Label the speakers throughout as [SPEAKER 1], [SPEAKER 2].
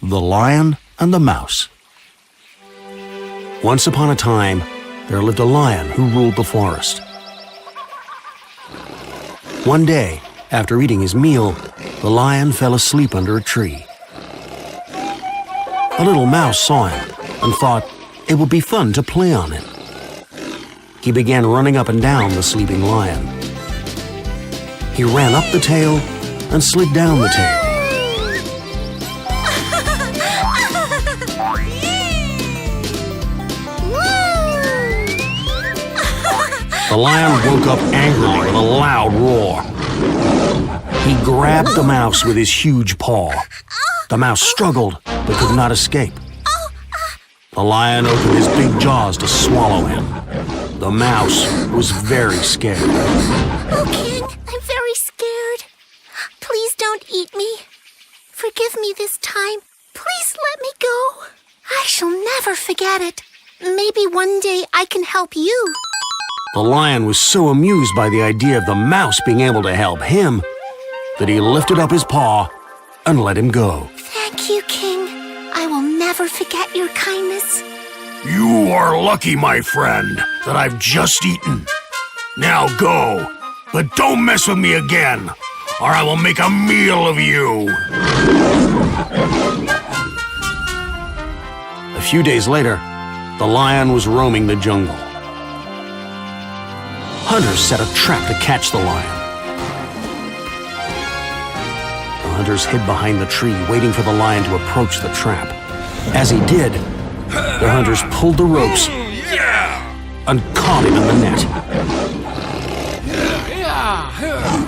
[SPEAKER 1] The Lion and the Mouse. Once upon a time, there lived a lion who ruled the forest. One day, after eating his meal, the lion fell asleep under a tree. A little mouse saw him and thought it would be fun to play on him. He began running up and down the sleeping lion. He ran up the tail and slid down the tail. The lion woke up angrily with a loud roar. He grabbed the mouse with his huge paw. The mouse struggled but could not escape. The lion opened his big jaws to swallow him. The mouse was very scared.
[SPEAKER 2] Oh, King, I'm very scared. Please don't eat me. Forgive me this time. Please let me go. I shall never forget it. Maybe one day I can help you.
[SPEAKER 1] The lion was so amused by the idea of the mouse being able to help him that he lifted up his paw and let him go.
[SPEAKER 2] Thank you, King. I will never forget your kindness.
[SPEAKER 1] You are lucky, my friend, that I've just eaten. Now go, but don't mess with me again, or I will make a meal of you. A few days later, the lion was roaming the jungle. Hunters set a trap to catch the lion. The hunters hid behind the tree, waiting for the lion to approach the trap. As he did, the hunters pulled the ropes and caught him in the net.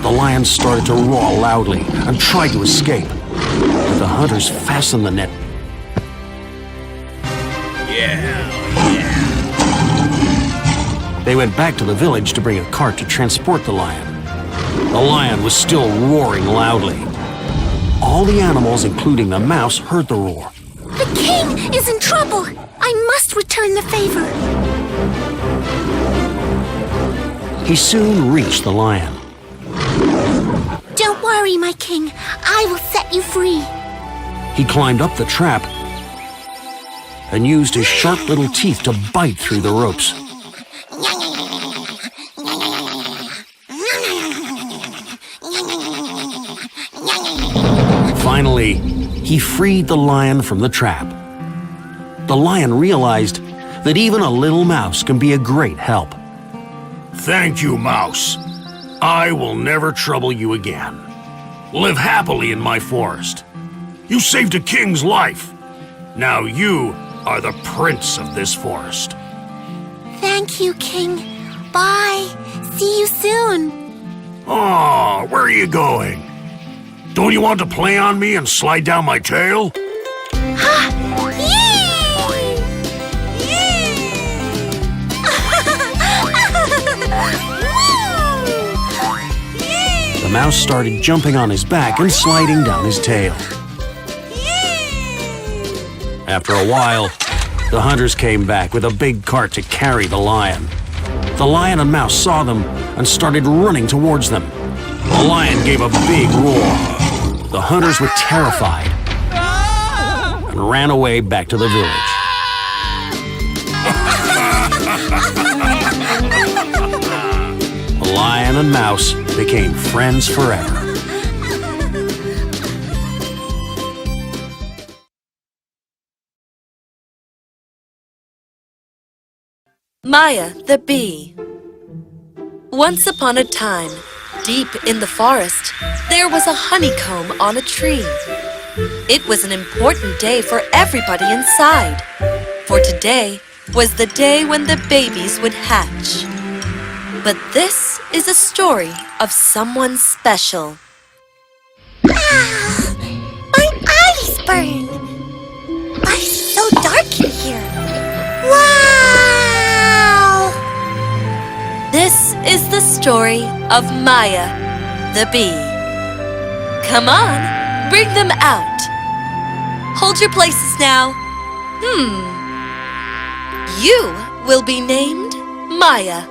[SPEAKER 1] The lion started to roar loudly and tried to escape, but the hunters fastened the net. They went back to the village to bring a cart to transport the lion. The lion was still roaring loudly. All the animals, including the mouse, heard the roar.
[SPEAKER 2] The king is in trouble. I must return the favor.
[SPEAKER 1] He soon reached the lion.
[SPEAKER 2] Don't worry, my king. I will set you free.
[SPEAKER 1] He climbed up the trap and used his sharp little teeth to bite through the ropes. Finally, he freed the lion from the trap. The lion realized that even a little mouse can be a great help. Thank you, Mouse. I will never trouble you again. Live happily in my forest. You saved a king's life. Now you are the prince of this forest.
[SPEAKER 2] Thank you, King. Bye. See you soon.
[SPEAKER 1] Oh, where are you going? Don't you want to play on me and slide down my tail? The mouse started jumping on his back and sliding down his tail. After a while, the hunters came back with a big cart to carry the lion. The lion and mouse saw them and started running towards them. The lion gave a big roar. The hunters were terrified and ran away back to the village. The lion and mouse became friends forever.
[SPEAKER 3] Maya the Bee. Once upon a time, deep in the forest, there was a honeycomb on a tree. It was an important day for everybody inside, for today was the day when the babies would hatch. But this is a story of someone special.
[SPEAKER 2] My eyes burn. Why is it so dark in here? Wow!
[SPEAKER 3] This is the story of Maya the Bee. Come on, bring them out. Hold your places now. You will be named Maya.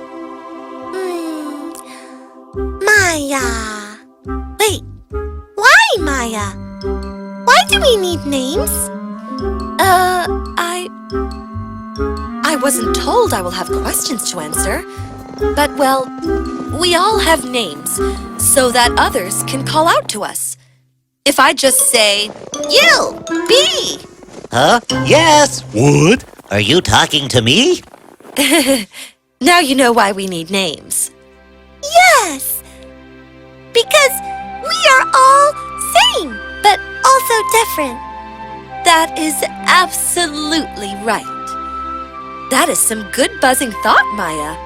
[SPEAKER 2] Maya. Wait, why, Maya? Why do we need names?
[SPEAKER 3] I wasn't told I will have questions to answer. But, well, we all have names so that others can call out to us. If I just say, you, bee.
[SPEAKER 4] Huh? Yes. What? Are you talking to me?
[SPEAKER 3] Now you know why we need names.
[SPEAKER 2] Yes, because we are all same, but also different.
[SPEAKER 3] That is absolutely right. That is some good buzzing thought, Maya.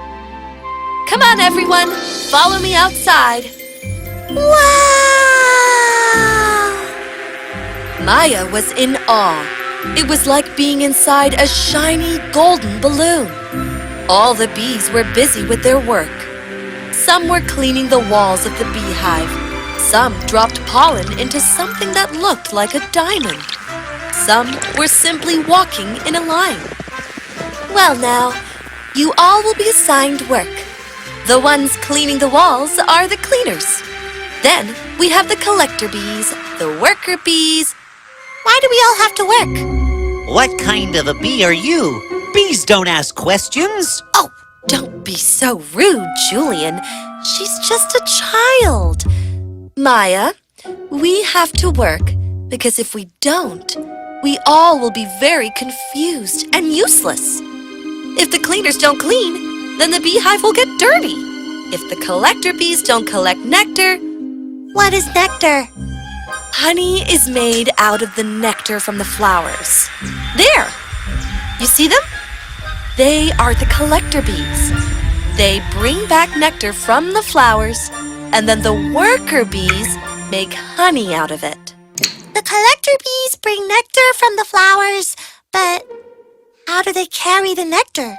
[SPEAKER 3] Come on, everyone. Follow me outside.
[SPEAKER 2] Wow!
[SPEAKER 3] Maya was in awe. It was like being inside a shiny golden balloon. All the bees were busy with their work. Some were cleaning the walls of the beehive. Some dropped pollen into something that looked like a diamond. Some were simply walking in a line. Well now, you all will be assigned work. The ones cleaning the walls are the cleaners. Then we have the collector bees, the worker bees.
[SPEAKER 2] Why do we all have to work?
[SPEAKER 4] What kind of a bee are you? Bees don't ask questions.
[SPEAKER 3] Oh, don't be so rude, Julian. She's just a child. Maya, we have to work because if we don't, we all will be very confused and useless. If the cleaners don't clean, then the beehive will get dirty. If the collector bees don't collect nectar,
[SPEAKER 2] What is nectar?
[SPEAKER 3] honey is made out of the nectar from the flowers. There! You see them? They are the collector bees. They bring back nectar from the flowers, and then the worker bees make honey out of it.
[SPEAKER 2] The collector bees bring nectar from the flowers, but how do they carry the nectar?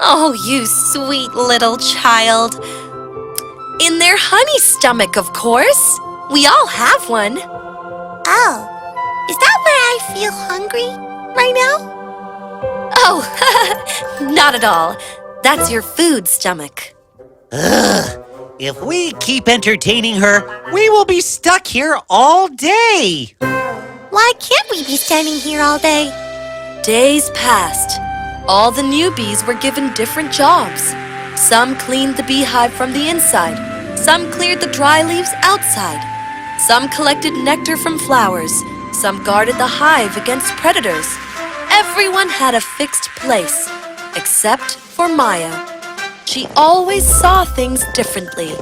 [SPEAKER 3] Oh, you sweet little child. In their honey stomach, of course. We all have one.
[SPEAKER 2] Oh, is that where I feel hungry right now?
[SPEAKER 3] Oh, not at all. That's your food stomach.
[SPEAKER 4] Ugh. If we keep entertaining her, we will be stuck here all day.
[SPEAKER 2] Why can't we be standing here all day?
[SPEAKER 3] Days passed. All the newbies were given different jobs. Some cleaned the beehive from the inside. Some cleared the dry leaves outside. Some collected nectar from flowers. Some guarded the hive against predators. Everyone had a fixed place, except for Maya. She always saw things differently.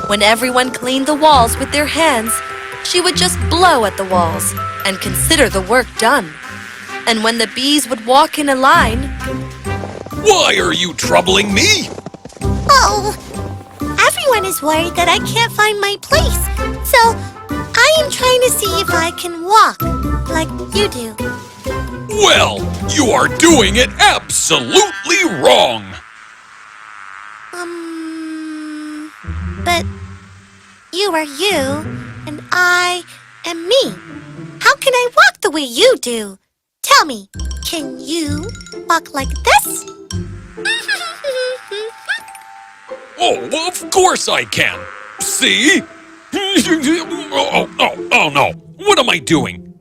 [SPEAKER 3] When everyone cleaned the walls with their hands, she would just blow at the walls and consider the work done. And when the bees would walk in a line,
[SPEAKER 5] Why are you troubling me?
[SPEAKER 2] Oh, everyone is worried that I can't find my place. So I am trying to see if I can walk like you do.
[SPEAKER 5] Well, you are doing it absolutely wrong.
[SPEAKER 2] But you are you and I am me. How can I walk the way you do? Tell me, can you walk like this?
[SPEAKER 5] Oh, of course I can. See? Oh no. What am I doing?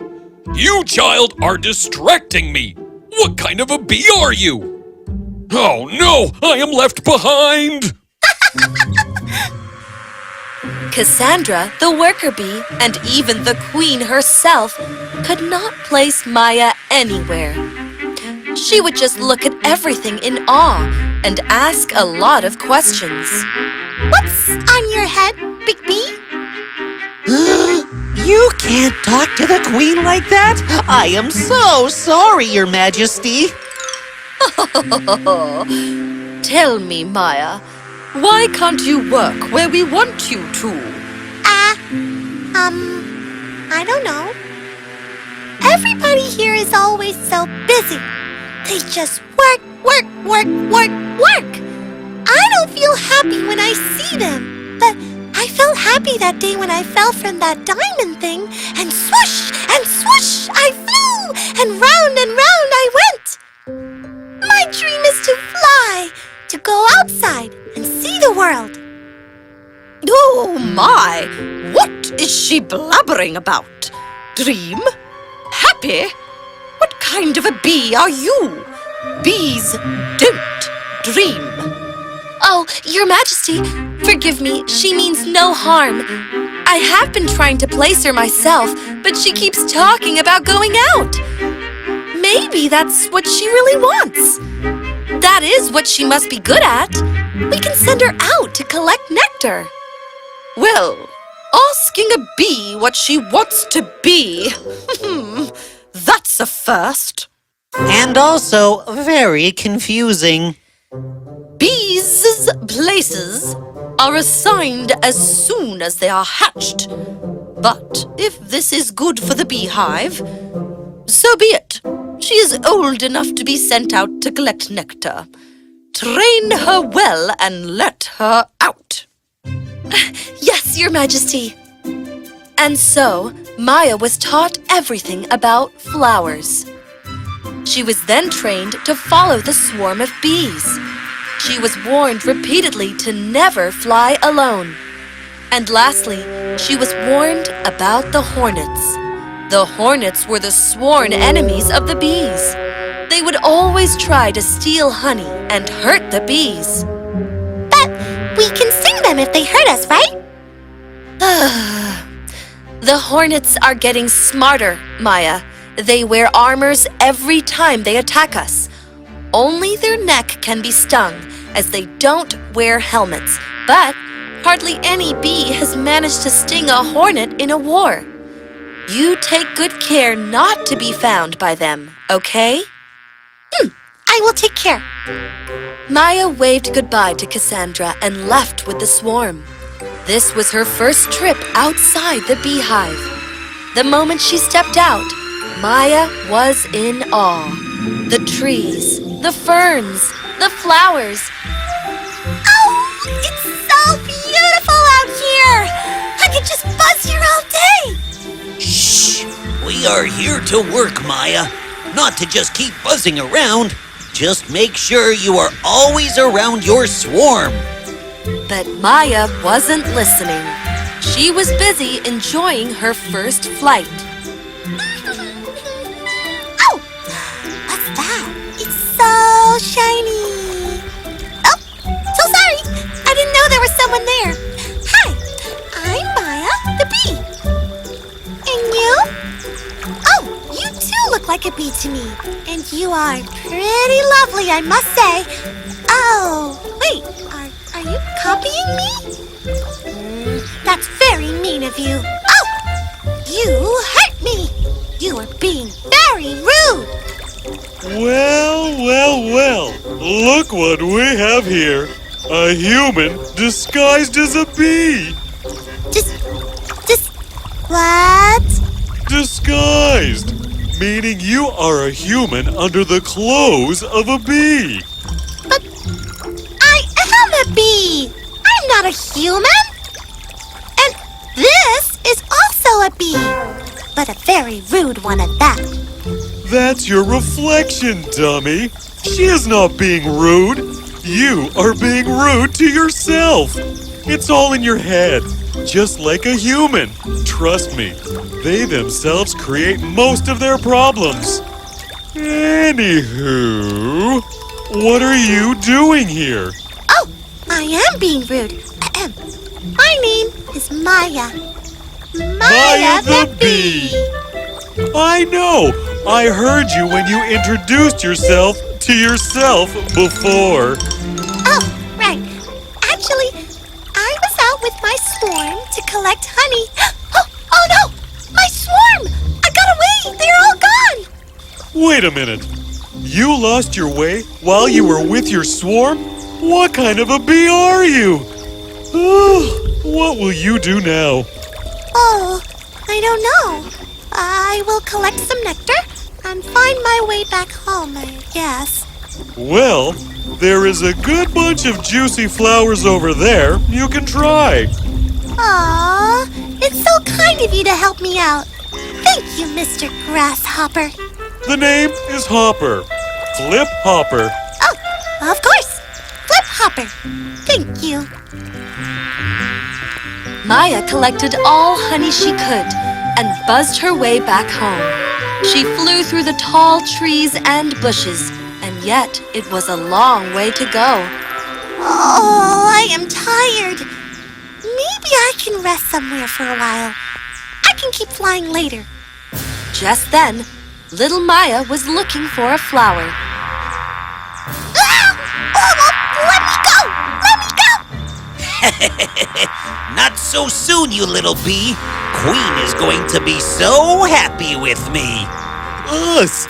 [SPEAKER 5] You, child, are distracting me. What kind of a bee are you? Oh no, I am left behind.
[SPEAKER 3] Cassandra, the worker bee, and even the queen herself could not place Maya anywhere. She would just look at everything in awe and ask a lot of questions.
[SPEAKER 2] What's on your head, Big Bee?
[SPEAKER 4] You can't talk to the queen like that. I am so sorry, Your Majesty.
[SPEAKER 3] Tell me, Maya, why can't you work where we want you to?
[SPEAKER 2] I don't know. Everybody here is always so busy. They just work. I don't feel happy when I see them, but I felt happy that day when I fell from that diamond thing, and swoosh, I flew, and round I went. My dream is to fly, to go outside and see the world.
[SPEAKER 6] Oh my! What is she blabbering about? Dream? Happy? What kind of a bee are you? Bees don't dream.
[SPEAKER 3] Oh, Your Majesty, forgive me, she means no harm. I have been trying to place her myself, but she keeps talking about going out. Maybe that's what she really wants. That is what she must be good at. We can send her out to collect nectar.
[SPEAKER 6] Well, asking a bee what she wants to be. That's a first.
[SPEAKER 4] And also very confusing.
[SPEAKER 6] Bees' places are assigned as soon as they are hatched. But if this is good for the beehive, so be it. She is old enough to be sent out to collect nectar. Train her well and let her out.
[SPEAKER 3] Yes, Your Majesty. And so, Maya was taught everything about flowers. She was then trained to follow the swarm of bees. She was warned repeatedly to never fly alone. And lastly, she was warned about the hornets. The hornets were the sworn enemies of the bees. They would always try to steal honey and hurt the bees.
[SPEAKER 2] But we can sting them if they hurt us, right?
[SPEAKER 3] The hornets are getting smarter, Maya. They wear armors every time they attack us. Only their neck can be stung, as they don't wear helmets. But hardly any bee has managed to sting a hornet in a war. You take good care not to be found by them, okay?
[SPEAKER 2] I will take care.
[SPEAKER 3] Maya waved goodbye to Cassandra and left with the swarm. This was her first trip outside the beehive. The moment she stepped out, Maya was in awe. The trees, the ferns, the flowers.
[SPEAKER 2] Oh, it's so beautiful out here. I could just buzz here all day.
[SPEAKER 4] Shh! We are here to work, Maya. Not to just keep buzzing around. Just make sure you are always around your swarm.
[SPEAKER 3] But Maya wasn't listening. She was busy enjoying her first flight.
[SPEAKER 2] Oh, what's that? It's so shiny. Oh, so sorry. I didn't know there was someone there. Hi, I'm Maya, the bee. And you? Oh, you too look like a bee to me. And you are pretty lovely, I must say. Oh, wait, are you copying me? That's very mean of you. Oh, you hurt me. You are being very rude.
[SPEAKER 7] Well, look what we have here. A human disguised as a bee.
[SPEAKER 2] What?
[SPEAKER 7] Disguised, meaning you are a human under the clothes of a bee.
[SPEAKER 2] But I am a bee. I'm not a human. And this is also a bee, but a very rude one at that.
[SPEAKER 7] That's your reflection, dummy. She is not being rude. You are being rude to yourself. It's all in your head, just like a human. Trust me, they themselves create most of their problems. Anywho, what are you doing here?
[SPEAKER 2] Oh, I am being rude. Ahem. My name is Maya. Maya the bee.
[SPEAKER 7] I know. I heard you when you introduced yourself to yourself before.
[SPEAKER 2] Oh, right. Actually, I was out with my swarm to collect honey. Oh no! My swarm! I got away! They're all gone!
[SPEAKER 7] Wait a minute. You lost your way while you were with your swarm? What kind of a bee are you? What will you do now?
[SPEAKER 2] Oh, I don't know. I will collect some nectar and find my way back home, I guess.
[SPEAKER 7] Well, there is a good bunch of juicy flowers over there. You can try.
[SPEAKER 2] Aw, it's so kind of you to help me out. Thank you, Mr. Grasshopper.
[SPEAKER 7] The name is Hopper. Flip Hopper.
[SPEAKER 2] Oh, of course. Flip Hopper. Thank you.
[SPEAKER 3] Maya collected all honey she could and buzzed her way back home. She flew through the tall trees and bushes, and yet it was a long way to go.
[SPEAKER 2] Oh, I am tired. Maybe I can rest somewhere for a while. I can keep flying later.
[SPEAKER 3] Just then, little Maya was looking for a flower.
[SPEAKER 2] Ah! Oh, let me go! Let me go!
[SPEAKER 4] Not so soon, you little bee. Queen is going to be so happy with me.
[SPEAKER 7] Us!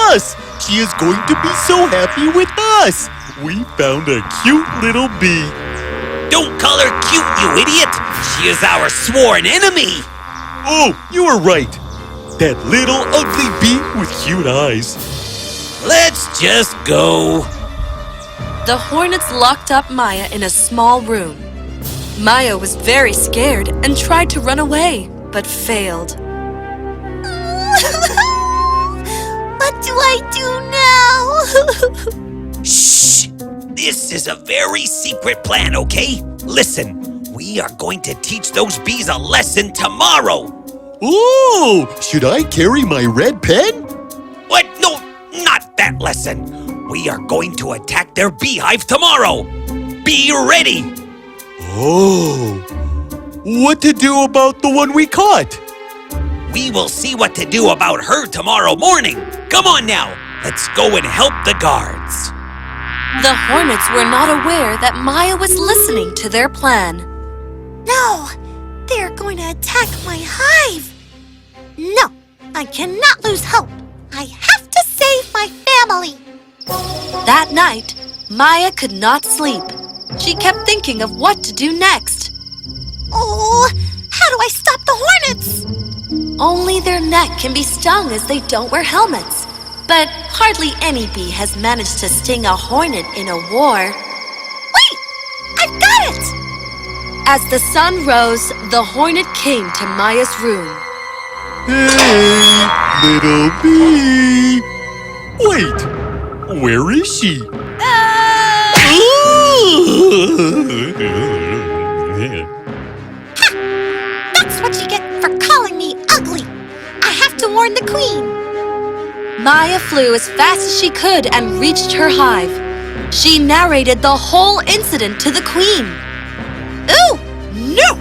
[SPEAKER 7] Us! She is going to be so happy with us! We found a cute little bee.
[SPEAKER 4] Don't call her cute, you idiot! She is our sworn enemy!
[SPEAKER 7] Oh, you are right. That little ugly bee with cute eyes.
[SPEAKER 4] Let's just go.
[SPEAKER 3] The hornets locked up Maya in a small room. Maya was very scared and tried to run away, but failed.
[SPEAKER 2] What do I do now?
[SPEAKER 4] Shh! This is a very secret plan, okay? Listen, we are going to teach those bees a lesson tomorrow.
[SPEAKER 7] Oh, should I carry my red pen?
[SPEAKER 4] What? No, not that lesson. We are going to attack their beehive tomorrow. Be ready.
[SPEAKER 7] Oh, what to do about the one we caught?
[SPEAKER 4] We will see what to do about her tomorrow morning. Come on now, let's go and help the guards.
[SPEAKER 3] The hornets were not aware that Maya was listening to their plan.
[SPEAKER 2] No, they're going to attack my hive. No, I cannot lose hope. I have to save my family.
[SPEAKER 3] That night, Maya could not sleep. She kept thinking of what to do next.
[SPEAKER 2] Oh, how do I stop the hornets?
[SPEAKER 3] Only their neck can be stung as they don't wear helmets. But hardly any bee has managed to sting a hornet in a war.
[SPEAKER 2] Wait, I've got it!
[SPEAKER 3] As the sun rose, the hornet came to Maya's room.
[SPEAKER 7] Hey, little bee. Wait, where is she?
[SPEAKER 2] That's what you get for calling me ugly. I have to warn the queen.
[SPEAKER 3] Maya flew as fast as she could and reached her hive. She narrated the whole incident to the queen.
[SPEAKER 6] Oh, no!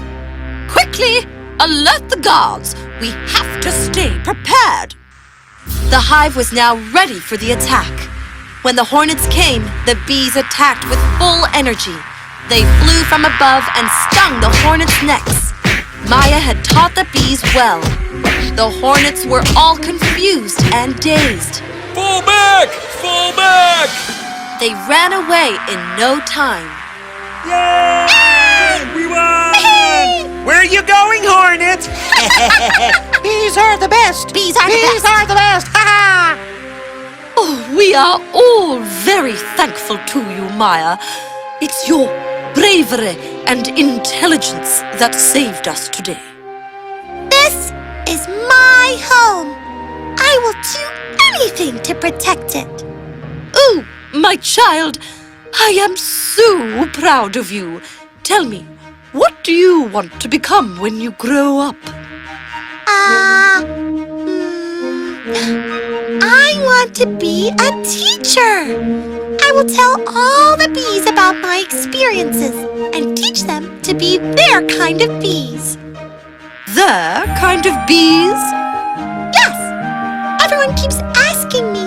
[SPEAKER 6] Quickly, alert the guards. We have to stay prepared.
[SPEAKER 3] The hive was now ready for the attack. When the hornets came, the bees attacked with full energy. They flew from above and stung the hornets' necks. Maya had taught the bees well. The hornets were all confused and dazed.
[SPEAKER 5] Fall back! Fall back!
[SPEAKER 3] They ran away in no time.
[SPEAKER 8] Yay! We won!
[SPEAKER 4] Where are you going, Hornet?
[SPEAKER 8] Bees are the best!
[SPEAKER 2] Bees are the
[SPEAKER 8] Bees
[SPEAKER 2] best.
[SPEAKER 8] are the best! Ha ha!
[SPEAKER 6] Oh, we are all very thankful to you, Maya. It's your bravery and intelligence that saved us today.
[SPEAKER 2] This is my home. I will do anything to protect it.
[SPEAKER 6] Oh, my child, I am so proud of you. Tell me, what do you want to become when you grow up?
[SPEAKER 2] I want to be a teacher. I will tell all the bees about my experiences and teach them to be their kind of bees.
[SPEAKER 6] Their kind of bees?
[SPEAKER 2] Yes, everyone keeps asking me,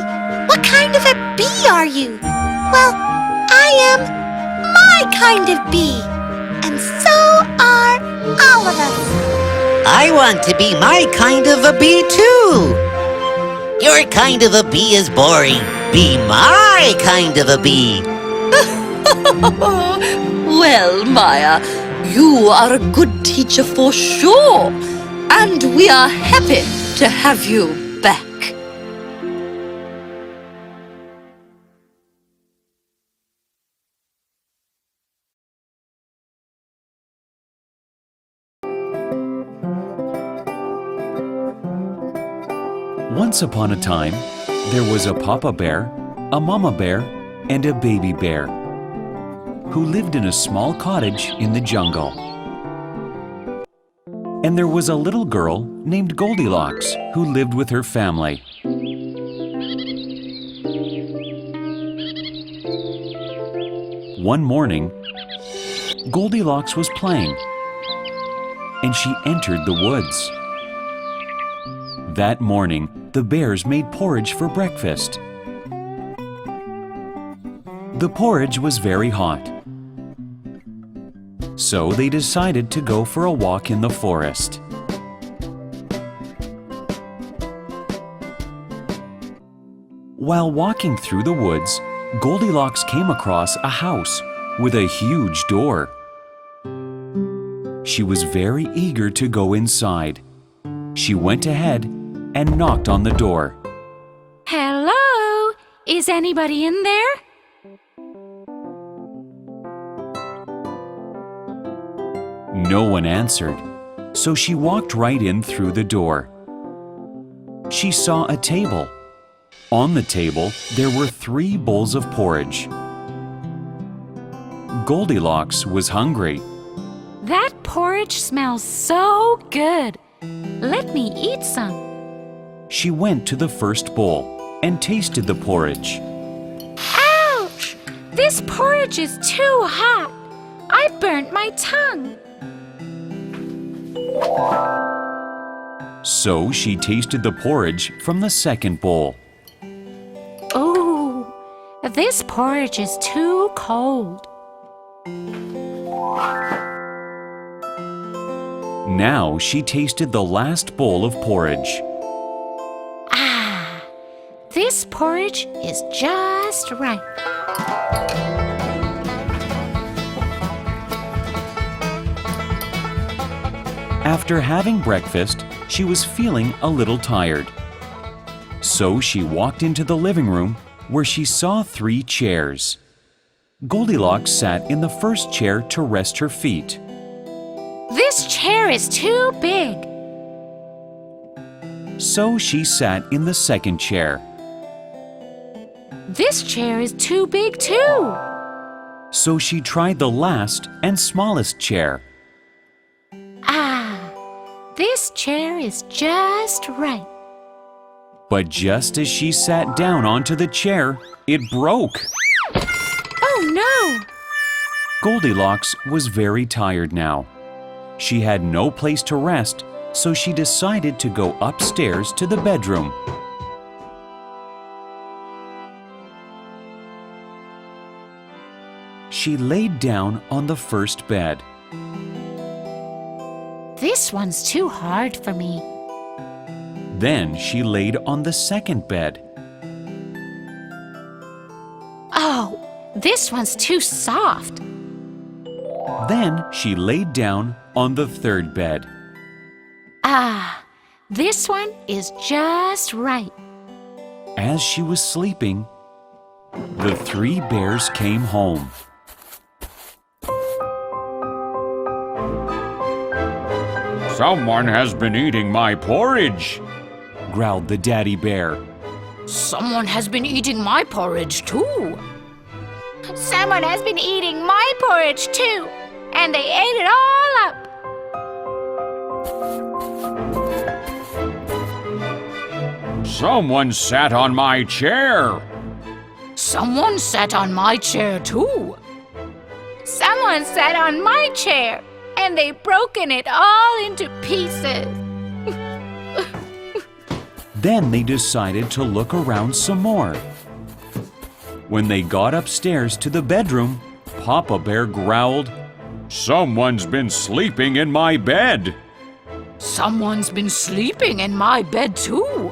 [SPEAKER 2] what kind of a bee are you? Well, I am my kind of bee, and so are all of us.
[SPEAKER 4] I want to be my kind of a bee, too. Your kind of a bee is boring. Be my kind of a bee.
[SPEAKER 6] Well, Maya, you are a good teacher for sure. And we are happy to have you back.
[SPEAKER 9] Once upon a time, there was a papa bear, a mama bear, and a baby bear who lived in a small cottage in the jungle. and there was a little girl named Goldilocks who lived with her family. One morning, Goldilocks was playing, and she entered the woods. That morning, the bears made porridge for breakfast. The porridge was very hot, so they decided to go for a walk in the forest. While walking through the woods, Goldilocks came across a house with a huge door. She was very eager to go inside. She went ahead and knocked on the door.
[SPEAKER 10] Hello? Is anybody in there?
[SPEAKER 9] No one answered, so she walked right in through the door. She saw a table. On the table, there were 3 bowls of porridge. Goldilocks was hungry.
[SPEAKER 10] That porridge smells so good. Let me eat some.
[SPEAKER 9] She went to the first bowl and tasted the porridge.
[SPEAKER 10] Ouch! This porridge is too hot. I burnt my tongue.
[SPEAKER 9] So she tasted the porridge from the second bowl.
[SPEAKER 10] Oh, this porridge is too cold.
[SPEAKER 9] Now she tasted the last bowl of porridge.
[SPEAKER 10] Ah, this porridge is just right.
[SPEAKER 9] After having breakfast, she was feeling a little tired. So she walked into the living room where she saw 3 chairs. Goldilocks sat in the first chair to rest her feet.
[SPEAKER 10] This chair is too big.
[SPEAKER 9] So she sat in the second chair.
[SPEAKER 10] This chair is too big too.
[SPEAKER 9] So she tried the last and smallest chair.
[SPEAKER 10] Ah, this chair is just right.
[SPEAKER 9] But just as she sat down onto the chair, it broke.
[SPEAKER 10] Oh no!
[SPEAKER 9] Goldilocks was very tired now. She had no place to rest, so she decided to go upstairs to the bedroom. She laid down on the first bed.
[SPEAKER 10] This one's too hard for me.
[SPEAKER 9] Then she laid on the second bed.
[SPEAKER 10] Oh, this one's too soft.
[SPEAKER 9] Then she laid down on the third bed.
[SPEAKER 10] Ah, this one is just right.
[SPEAKER 9] As she was sleeping, the 3 bears came home.
[SPEAKER 5] Someone has been eating my porridge,
[SPEAKER 9] Growled the daddy bear.
[SPEAKER 6] Someone has been eating my porridge too.
[SPEAKER 2] Someone has been eating my porridge too, and they ate it all up.
[SPEAKER 5] Someone sat on my chair.
[SPEAKER 6] Someone sat on my chair too.
[SPEAKER 2] Someone sat on my chair, and they've broken it all into pieces.
[SPEAKER 9] Then they decided to look around some more. When they got upstairs to the bedroom, Papa Bear growled,
[SPEAKER 5] Someone's been sleeping in my bed.
[SPEAKER 6] Someone's been sleeping in my bed too.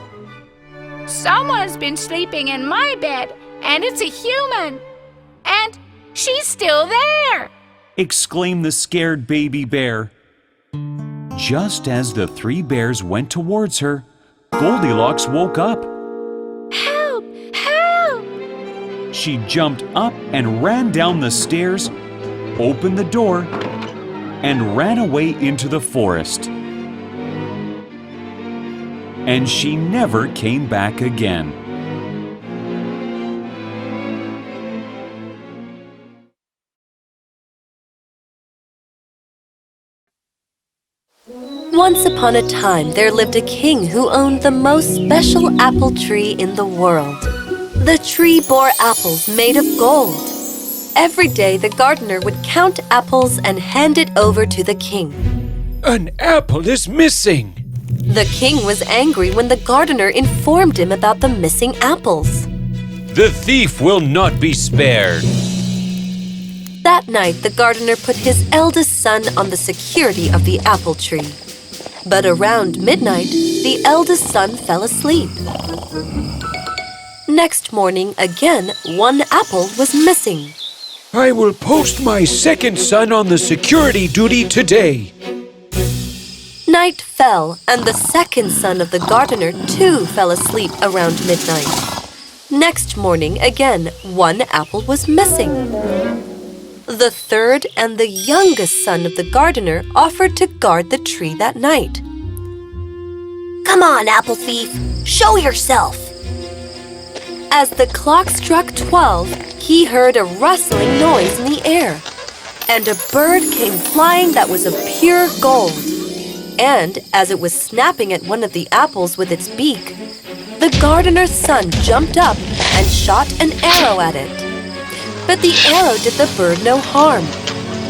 [SPEAKER 2] Someone's been sleeping in my bed, and it's a human. And she's still there.
[SPEAKER 9] exclaimed the scared baby bear. Just as the 3 bears went towards her, Goldilocks woke up.
[SPEAKER 2] Help! Help!
[SPEAKER 9] She jumped up and ran down the stairs, opened the door, and ran away into the forest. And she never came back again.
[SPEAKER 3] Once upon a time, there lived a king who owned the most special apple tree in the world. The tree bore apples made of gold. Every day, the gardener would count apples and hand it over to the king.
[SPEAKER 5] An apple is missing.
[SPEAKER 3] The king was angry when the gardener informed him about the missing apples.
[SPEAKER 5] The thief will not be spared.
[SPEAKER 3] That night, the gardener put his eldest son on the security of the apple tree. But around midnight, the eldest son fell asleep. Next morning, again, one apple was missing.
[SPEAKER 5] I will post my second son on the security duty today.
[SPEAKER 3] Night fell, and the second son of the gardener too fell asleep around midnight. Next morning, again, one apple was missing. The third and the youngest son of the gardener offered to guard the tree that night.
[SPEAKER 2] Come on, apple thief. Show yourself.
[SPEAKER 3] As the clock struck 12, he heard a rustling noise in the air, and a bird came flying that was of pure gold. And as it was snapping at one of the apples with its beak, the gardener's son jumped up and shot an arrow at it. But the arrow did the bird no harm,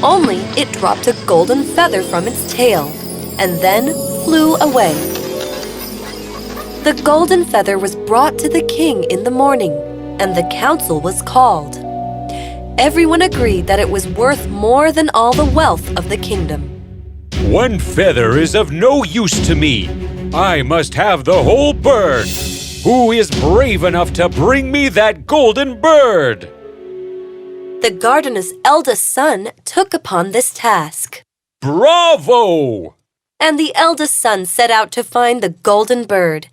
[SPEAKER 3] only it dropped a golden feather from its tail, and then flew away. The golden feather was brought to the king in the morning, and the council was called. Everyone agreed that it was worth more than all the wealth of the kingdom.
[SPEAKER 5] One feather is of no use to me. I must have the whole bird. Who is brave enough to bring me that golden bird?
[SPEAKER 3] The gardener's eldest son took upon this task.
[SPEAKER 5] Bravo!
[SPEAKER 3] And the eldest son set out to find the golden bird.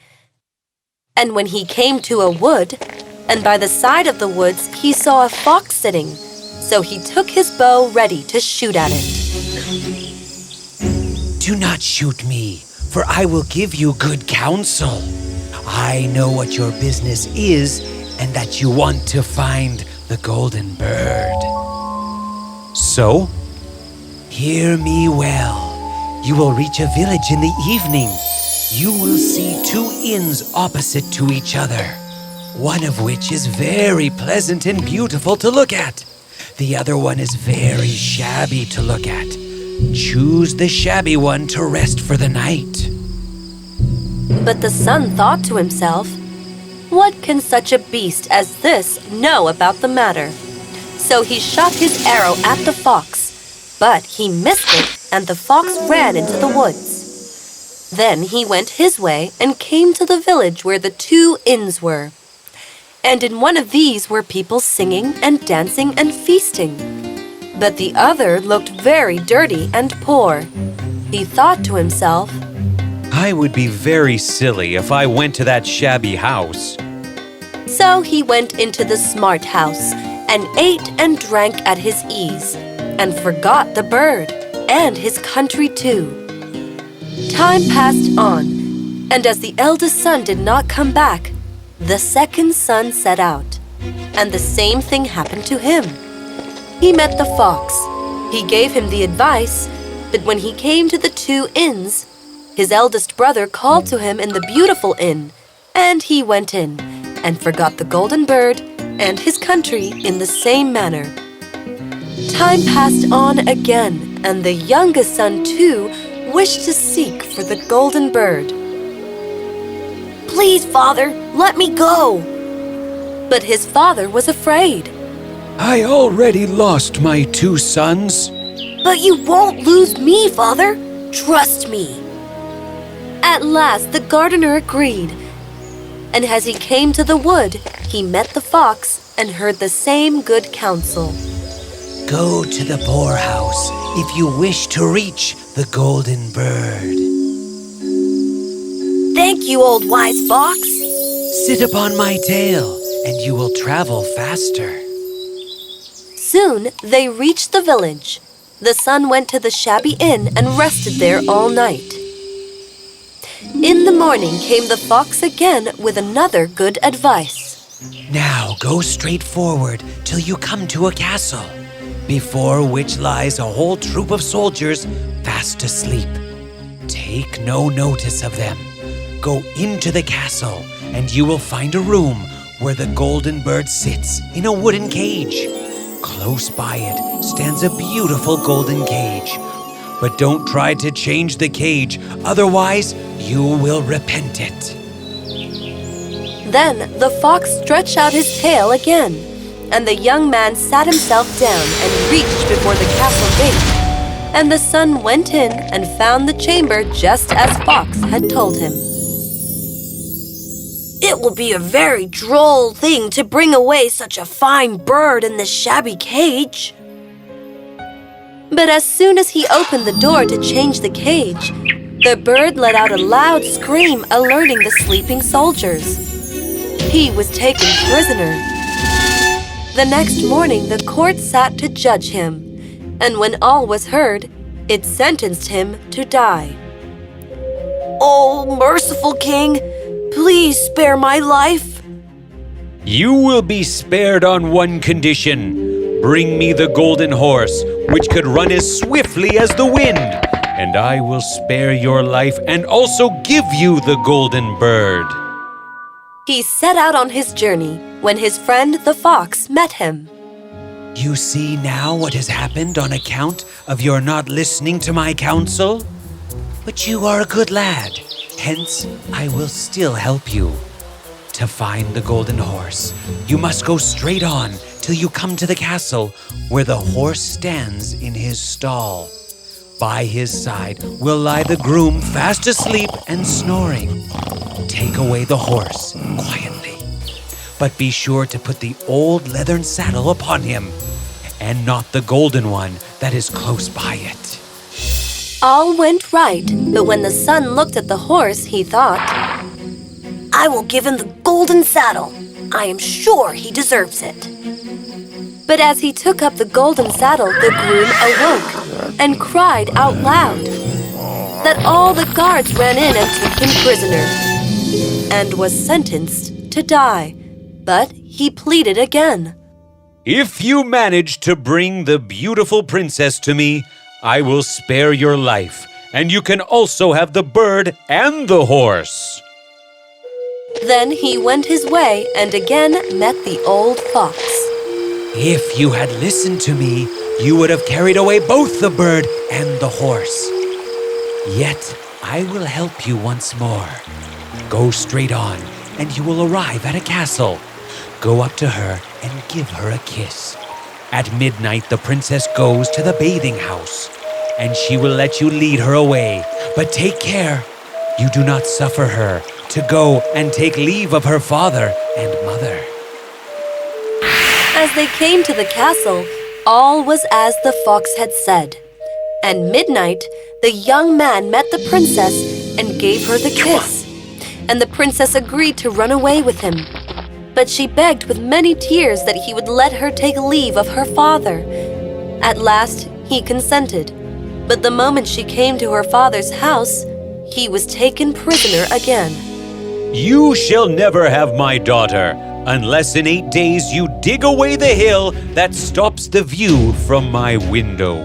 [SPEAKER 3] And when he came to a wood, and by the side of the woods he saw a fox sitting, so he took his bow ready to shoot at it.
[SPEAKER 11] Do not shoot me, for I will give you good counsel. I know what your business is, and that you want to find the golden bird.
[SPEAKER 5] So?
[SPEAKER 11] Hear me well. You will reach a village in the evening. You will see two inns opposite to each other, one of which is very pleasant and beautiful to look at. The other one is very shabby to look at. Choose the shabby one to rest for the night.
[SPEAKER 3] But the son thought to himself, "What can such a beast as this know about the matter?" So he shot his arrow at the fox, but he missed it, and the fox ran into the woods. Then he went his way and came to the village where the two inns were. And in one of these were people singing and dancing and feasting. But the other looked very dirty and poor. He thought to himself,
[SPEAKER 5] I would be very silly if I went to that shabby house.
[SPEAKER 3] So he went into the smart house and ate and drank at his ease, and forgot the bird and his country too. Time passed on, and as the eldest son did not come back, the second son set out, and the same thing happened to him. He met the fox. He gave him the advice, but when he came to the two inns, his eldest brother called to him in the beautiful inn, and he went in, and forgot the golden bird and his country in the same manner. Time passed on again, and the youngest son too wished to seek for the golden bird.
[SPEAKER 2] Please, Father, let me go.
[SPEAKER 3] But his father was afraid.
[SPEAKER 5] I already lost my two sons.
[SPEAKER 2] But you won't lose me, Father. Trust me.
[SPEAKER 3] At last the gardener agreed, and as he came to the wood, he met the fox and heard the same good counsel.
[SPEAKER 11] Go to the poorhouse if you wish to reach the golden bird.
[SPEAKER 2] Thank you, old wise fox.
[SPEAKER 11] Sit upon my tail, and you will travel faster.
[SPEAKER 3] Soon they reached the village. The son went to the shabby inn and rested there all night. In the morning came the fox again with another good advice.
[SPEAKER 11] Now go straight forward till you come to a castle, before which lies a whole troop of soldiers fast asleep. Take no notice of them. Go into the castle, and you will find a room where the golden bird sits in a wooden cage. Close by it stands a beautiful golden cage. But don't try to change the cage, otherwise you will repent it.
[SPEAKER 3] Then the fox stretched out his tail again, and the young man sat himself down and reached before the castle gate. And the son went in and found the chamber just as Fox had told him.
[SPEAKER 6] It will be a very droll thing to bring away such a fine bird in this shabby cage.
[SPEAKER 3] But as soon as he opened the door to change the cage, the bird let out a loud scream, alerting the sleeping soldiers. He was taken prisoner. The next morning, the court sat to judge him, and when all was heard, it sentenced him to die.
[SPEAKER 6] Oh, merciful king, please spare my life.
[SPEAKER 9] You will be spared on one condition. Bring me the golden horse, which could run as swiftly as the wind, and I will spare your life and also give you the golden bird.
[SPEAKER 3] He set out on his journey when his friend the fox met him.
[SPEAKER 11] You see now what has happened on account of your not listening to my counsel? But you are a good lad, hence I will still help you. To find the golden horse, you must go straight on till you come to the castle where the horse stands in his stall. By his side will lie the groom fast asleep and snoring. Take away the horse quietly, but be sure to put the old leathern saddle upon him, and not the golden one that is close by it.
[SPEAKER 3] All went right, but when the son looked at the horse, he thought,
[SPEAKER 6] I will give him the golden saddle. I am sure he deserves it.
[SPEAKER 3] But as he took up the golden saddle, the groom awoke and cried out loud. That all the guards ran in and took him prisoner, and was sentenced to die. But he pleaded again.
[SPEAKER 9] If you manage to bring the beautiful princess to me, I will spare your life, and you can also have the bird and the horse.
[SPEAKER 3] Then he went his way and again met the old fox.
[SPEAKER 11] If you had listened to me, you would have carried away both the bird and the horse. Yet I will help you once more. Go straight on, and you will arrive at a castle. Go up to her and give her a kiss. At midnight, the princess goes to the bathing house, and she will let you lead her away. But take care, you do not suffer her to go and take leave of her father and mother.
[SPEAKER 3] As they came to the castle, all was as the fox had said. At midnight, the young man met the princess and gave her the kiss. And the princess agreed to run away with him. But she begged with many tears that he would let her take leave of her father. At last, he consented. But the moment she came to her father's house, he was taken prisoner again.
[SPEAKER 9] You shall never have my daughter, unless in 8 days you dig away the hill that stops the view from my window.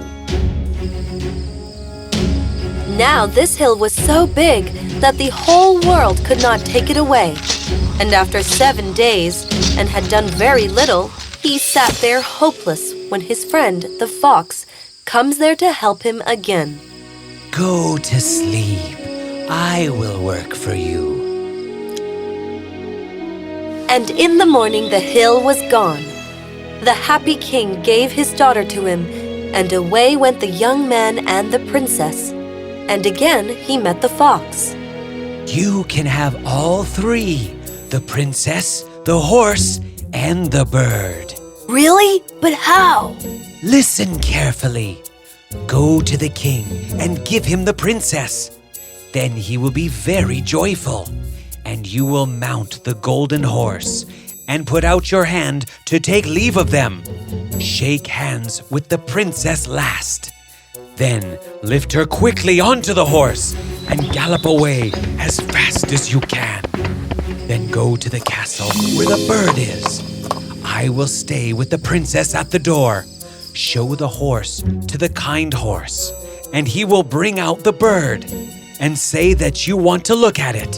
[SPEAKER 3] Now this hill was so big that the whole world could not take it away. And after 7 days, and had done very little, he sat there hopeless when his friend, the fox, comes there to help him again.
[SPEAKER 11] Go to sleep. I will work for you.
[SPEAKER 3] And in the morning the hill was gone. The happy king gave his daughter to him, and away went the young man and the princess. And again he met the fox.
[SPEAKER 11] You can have all three, the princess, the horse, and the bird.
[SPEAKER 6] Really? But how?
[SPEAKER 11] Listen carefully. Go to the king and give him the princess. Then he will be very joyful, and you will mount the golden horse and put out your hand to take leave of them. Shake hands with the princess last. Then lift her quickly onto the horse and gallop away as fast as you can. Then go to the castle where the bird is. I will stay with the princess at the door. Show the horse to the kind horse, and he will bring out the bird. and say that you want to look at it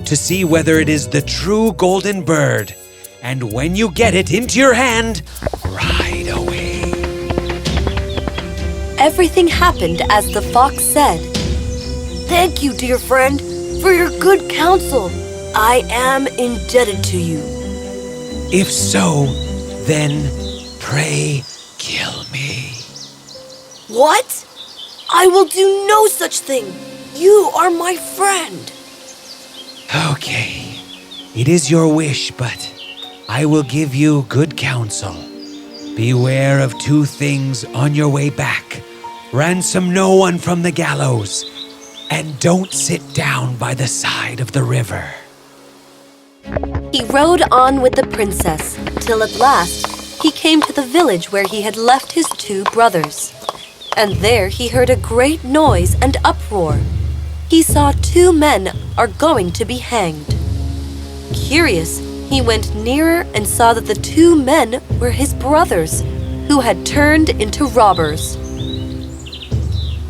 [SPEAKER 11] to see whether it is the true golden bird. And when you get it into your hand, right away.
[SPEAKER 3] Everything happened as the fox said. Thank you, dear friend, for your good counsel. I am indebted to you.
[SPEAKER 11] If so, then pray kill me.
[SPEAKER 3] What? I will do no such thing. You are my friend.
[SPEAKER 11] Okay, it is your wish, but I will give you good counsel. Beware of two things on your way back. Ransom no one from the gallows, and don't sit down by the side of the river.
[SPEAKER 3] He rode on with the princess, till at last he came to the village where he had left his two brothers. And there he heard a great noise and uproar. He saw two men are going to be hanged. Curious, he went nearer and saw that the two men were his brothers, who had turned into robbers.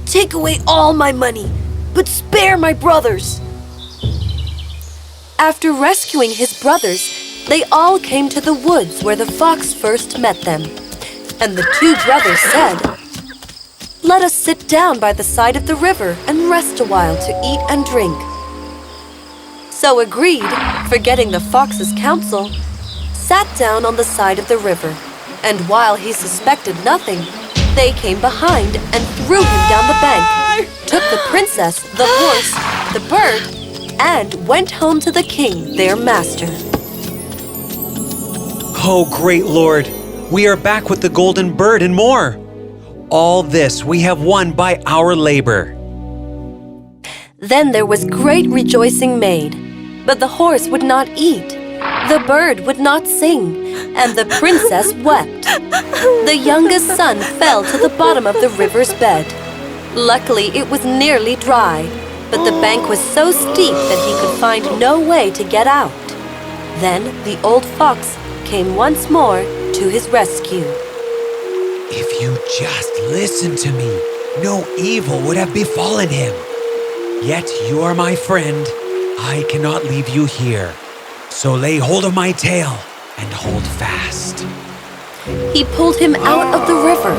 [SPEAKER 3] Take away all my money, but spare my brothers. After rescuing his brothers, they all came to the woods where the fox first met them. And the two brothers said, "Let us sit down by the side of the river and rest a while to eat and drink." So agreed, forgetting the fox's counsel, sat down on the side of the river. And while he suspected nothing, they came behind and threw him down the bank, took the princess, the horse, the bird, and went home to the king, their master.
[SPEAKER 11] Oh, great Lord, we are back with the golden bird and more. All this we have won by our labor.
[SPEAKER 3] Then there was great rejoicing made, but the horse would not eat, the bird would not sing, and the princess wept. The youngest son fell to the bottom of the river's bed. Luckily, it was nearly dry, but the bank was so steep that he could find no way to get out. Then the old fox came once more to his rescue.
[SPEAKER 11] If you just listened to me, no evil would have befallen him. Yet you are my friend. I cannot leave you here. So lay hold of my tail and hold fast.
[SPEAKER 3] He pulled him out of the river.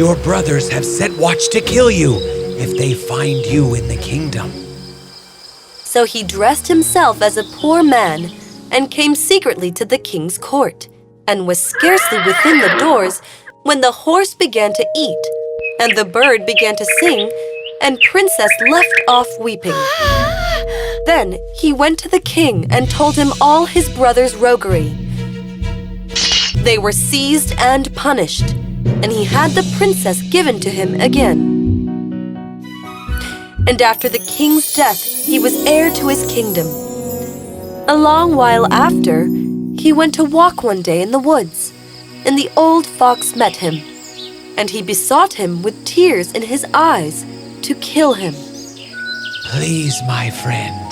[SPEAKER 11] Your brothers have set watch to kill you if they find you in the kingdom.
[SPEAKER 3] So he dressed himself as a poor man and came secretly to the king's court, and was scarcely within the doors when the horse began to eat, and the bird began to sing, and Princess left off weeping. Then he went to the king and told him all his brother's roguery. They were seized and punished, and he had the princess given to him again. And after the king's death, he was heir to his kingdom. A long while after, he went to walk one day in the woods, and the old fox met him, and he besought him with tears in his eyes to kill him.
[SPEAKER 11] Please, my friend,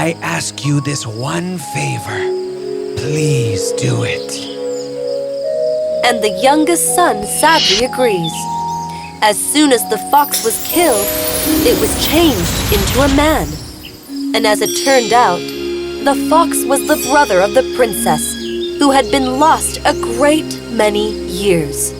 [SPEAKER 11] I ask you this one favor. Please do it.
[SPEAKER 3] And the youngest son sadly agrees. As soon as the fox was killed, it was changed into a man. And as it turned out, the fox was the brother of the princess, who had been lost a great many years.